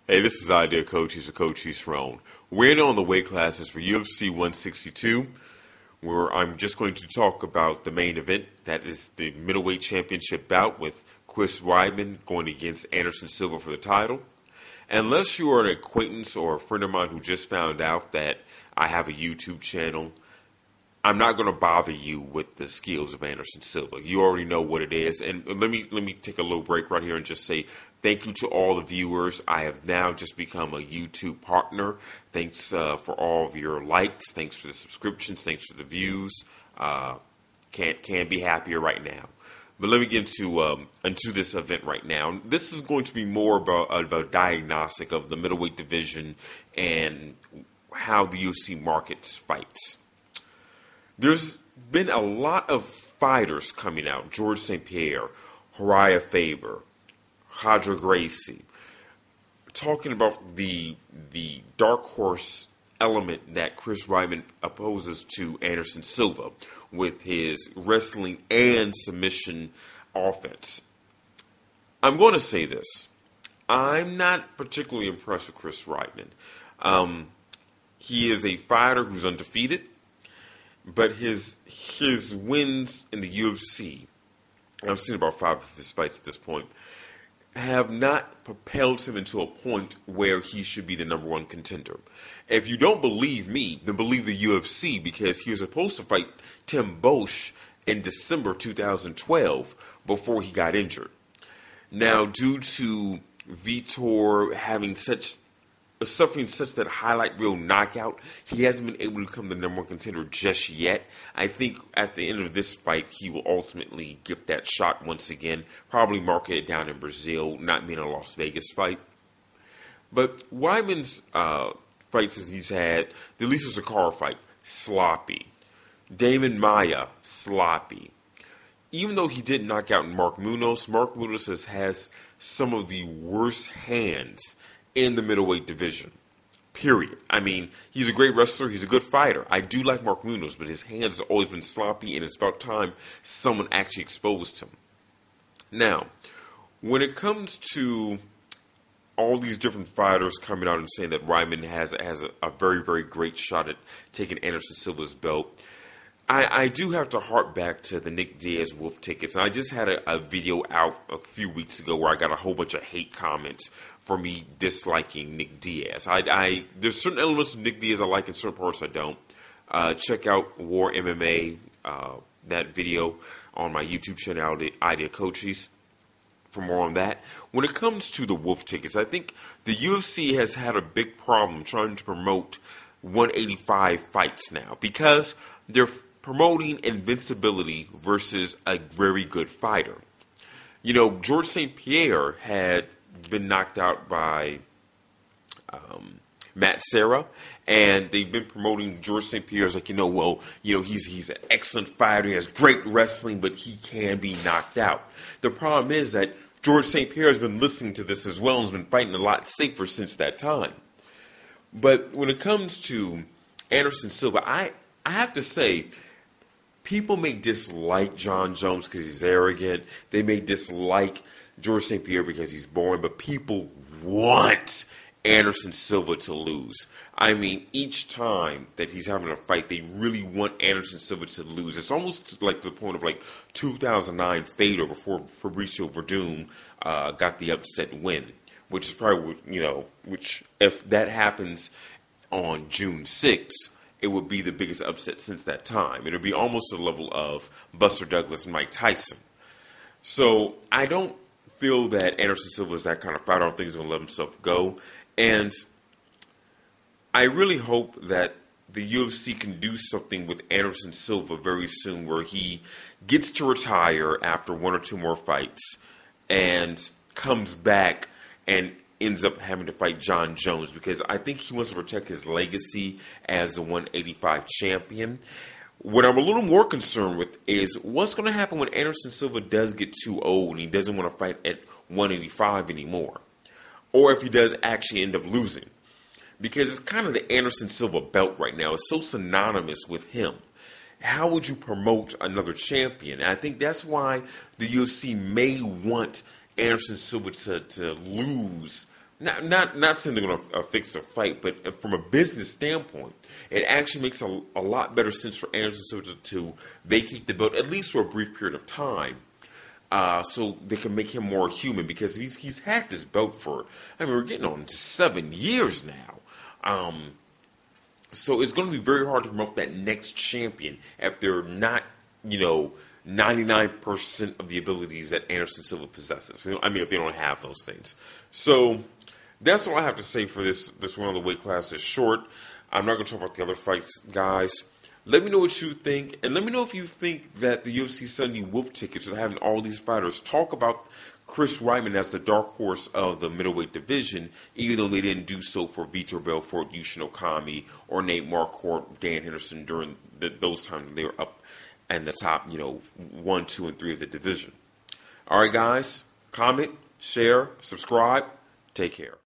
Hey, this is Idea Coach. He's a coach. He's thrown. We're on the weight classes for UFC 162, where I'm just going to talk about the main event. That is the middleweight championship bout with Chris Weidman going against Anderson Silva for the title. Unless you are an acquaintance or a friend of mine who just found out that I have a YouTube channel, I'm not going to bother you with the skills of Anderson Silva. You already know what it is. And let me take a little break right here and just say thank you to all the viewers. I have now just become a YouTube partner. Thanks for all of your likes. Thanks for the subscriptions. Thanks for the views. Can't be happier right now. But let me get into this event right now. This is going to be more about a diagnostic of the middleweight division and how the UFC markets fights. There's been a lot of fighters coming out. George St. Pierre, Uriah Faber, W.I.O.T.W.C, talking about the dark horse element that Chris Weidman opposes to Anderson Silva with his wrestling and submission offense. I'm going to say this. I'm not particularly impressed with Chris Weidman. He is a fighter who's undefeated. But his wins in the UFC, I've seen about 5 of his fights at this point, have not propelled him into a point where he should be the number one contender. If you don't believe me, then believe the UFC, because he was supposed to fight Tim Bosch in December 2012 before he got injured. Now, due to Vitor suffering such that highlight reel knockout, he hasn't been able to become the number one contender just yet. I think at the end of this fight, he will ultimately get that shot once again. Probably market it down in Brazil, not being a Las Vegas fight. But Weidman's fights that he's had, the Lisa Sakara fight, sloppy. Damon Maia, sloppy. Even though he did knock out Mark Munoz has some of the worst hands in the middleweight division, period. I mean, he's a great wrestler. He's a good fighter. I do like Mark Munoz, but his hands have always been sloppy, and it's about time someone actually exposed him. Now, when it comes to all these different fighters coming out and saying that Weidman has a very, very great shot at taking Anderson Silva's belt, I do have to hark back to the Nick Diaz Wolf tickets. And I just had a video out a few weeks ago where I got a whole bunch of hate comments for me disliking Nick Diaz. There's certain elements of Nick Diaz I like and certain parts I don't. Check out War MMA, that video on my YouTube channel, Idea Coaches, for more on that. When it comes to the Wolf tickets, I think the UFC has had a big problem trying to promote 185 fights now because they're promoting invincibility versus a very good fighter. You know, George St. Pierre had been knocked out by Matt Serra, and they've been promoting George St. Pierre as like, he's an excellent fighter, he has great wrestling, but he can be knocked out. The problem is that George St. Pierre has been listening to this as well and has been fighting a lot safer since that time. But when it comes to Anderson Silva, I have to say, people may dislike John Jones because he's arrogant. They may dislike George St. Pierre because he's boring, but people want Anderson Silva to lose. I mean, each time that he's having a fight, they really want Anderson Silva to lose. It's almost like the point of like 2009 Fedor before Fabricio Verdum got the upset win, which is probably, which if that happens on June 6th, it would be the biggest upset since that time. It would be almost the level of Buster Douglas and Mike Tyson. So I don't feel that Anderson Silva is that kind of fighter. I don't think he's going to let himself go. And I really hope that the UFC can do something with Anderson Silva very soon where he gets to retire after 1 or 2 more fights and comes back and ends up having to fight John Jones, because I think he wants to protect his legacy as the 185 champion. What I'm a little more concerned with is what's going to happen when Anderson Silva does get too old and he doesn't want to fight at 185 anymore. Or if he does actually end up losing. Because it's kind of the Anderson Silva belt right now. It's so synonymous with him. How would you promote another champion? And I think that's why the UFC may want Anderson Silva to lose not saying they're going to fix the fight, but from a business standpoint, it actually makes a lot better sense for Anderson Silva to vacate the belt at least for a brief period of time, so they can make him more human because he's had this belt for, I mean, we're getting on to 7 years now. So it's going to be very hard to promote that next champion if they're not, 99% of the abilities that Anderson Silva possesses. I mean, if they don't have those things. So that's all I have to say for this one of the weight classes. Short. I'm not going to talk about the other fights, guys. Let me know what you think, and let me know if you think that the UFC Sunday Wolf tickets are having all these fighters talk about Chris Weidman as the dark horse of the middleweight division, even though they didn't do so for Vitor Belfort, Yushin Okami, or Nate Marquardt, Dan Henderson during those times when they were up in the top, 1, 2, and 3 of the division. All right, guys, comment, share, subscribe. Take care.